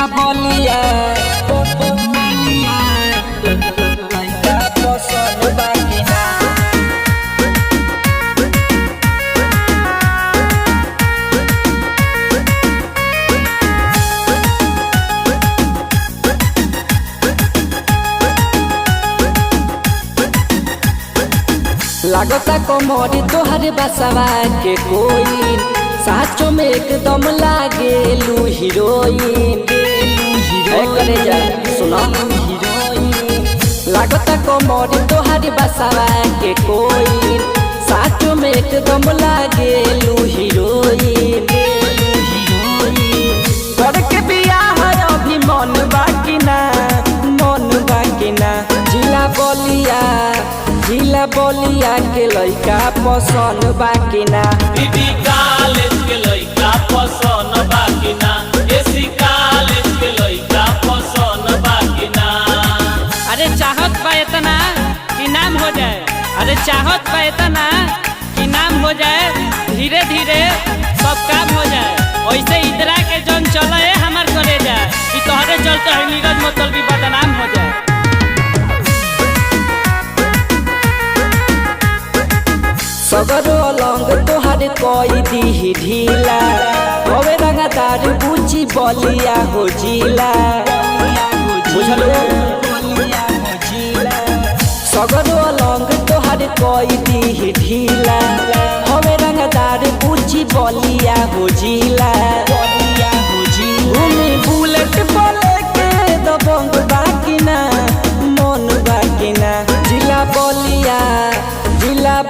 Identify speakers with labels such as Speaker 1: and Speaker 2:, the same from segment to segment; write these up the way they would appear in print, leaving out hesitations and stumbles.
Speaker 1: जिला बलिया लइका पसंद बाकी ना। लागता कमर तोहर बसवा के कोई साचो में एकदम लागे लू हीरोइन। करे जा सुना लागता कमर तोहर बसवा के कोई साचो में एकदम लागे लू हीरोइन। करके बियाह अभी मन बाकी ना, मन बाकी ना। जिला बलिया के लइका पसंद बाकी ना।
Speaker 2: बीबी कॉलेज के लइका पसंद बाकी ना। एसी कॉलेज के लइका पसंद बाकी ना।
Speaker 3: अरे चाहत बा इतना कि नाम हो जाए, अरे चाहत बा इतना कि नाम हो जाए, धीरे धीरे सब काम हो जाए। वैसे इधरा के जन चले हमार करे जाए कि तोहरे चलते है नीरज मतलबी बदनाम हो जाए।
Speaker 1: सगरो अलंग तोहर कोई दी ढीला हवे रंगदार बुची बलिया हो जिला। बुझलो सगरो अलंग तोहर कोई दी ढीला हवे रंगदार बुची बलिया हो जिला। घूमी बुलेट बोले के दबंग बाकी ना, मन बाकी ना। जिला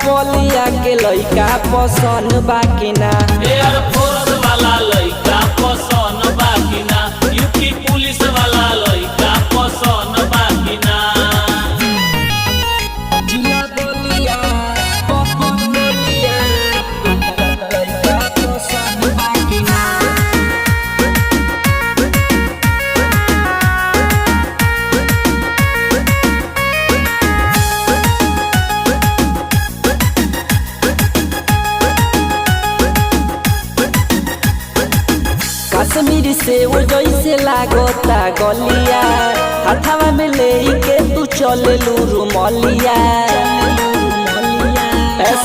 Speaker 1: बलिया के लइका पसंद बाकी ना।
Speaker 2: एयर फोर्स वाला लइका पसंद बाकी ना। यूपी पुलिस वाला लइका पसंद बाकी ना।
Speaker 1: जिला बलिया लइका पसंद बाकी ना। कश्मीर से वो जैसे लागता गलिया हथवा में लेके तू चले लू रुमलिया।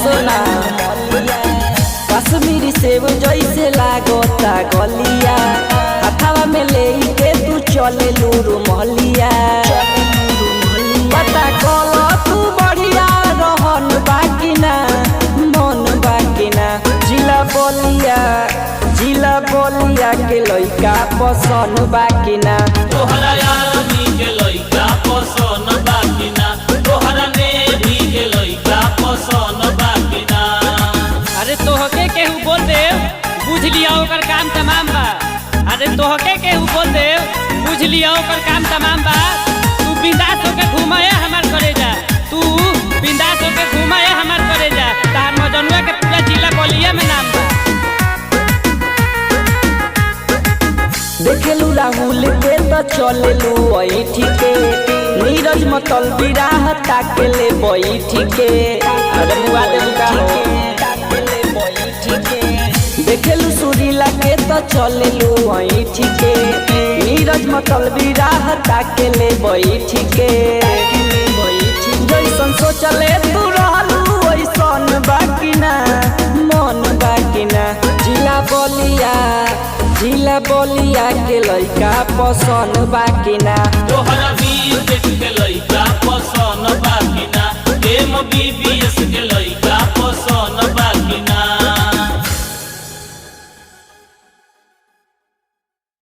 Speaker 1: सोना कश्मीर से वो जैसे लागता गलिया हथवा में लेके तू चले लू रुमलिया। पता कल तू बढ़िया रहन बाकी ना, मन बाकी ना। जिला बलिया के लइका पसंद बाकी ना।
Speaker 2: तोहरा आर्मी के लइका पसंद बाकी ना। तोहरा नेवी के लइका पसंद बाकी ना।
Speaker 3: अरे तोहके केहू बोल दे बुझ लिया ओकर काम तमाम बा। अरे तोहके केहू बोल दे बुझ लिया ओकर काम तमाम बा। तू बिंदास होके घुमाए हमार करे जा, तू बिंदास होके घुमाए हमार करे जा। तार मजनुआ के पूरा जिला बलिया में नाम बा।
Speaker 1: देखेलू राहुल के तो चलेलू ऐठी के नीरज मतलबी राह ताके ले बैठी के। अरे बुआ देलू का हो देखेलू सुरीला के तो चलेलू ऐठी के नीरज मतलबी राह ताके ले बैठी के। जैसन सोचले तू रहलू वैसन बाकी ना, मन बाकी ना। जिला बलिया के लइका पसंद बाकी ना।
Speaker 2: तोहरा बीच के लइका पसंद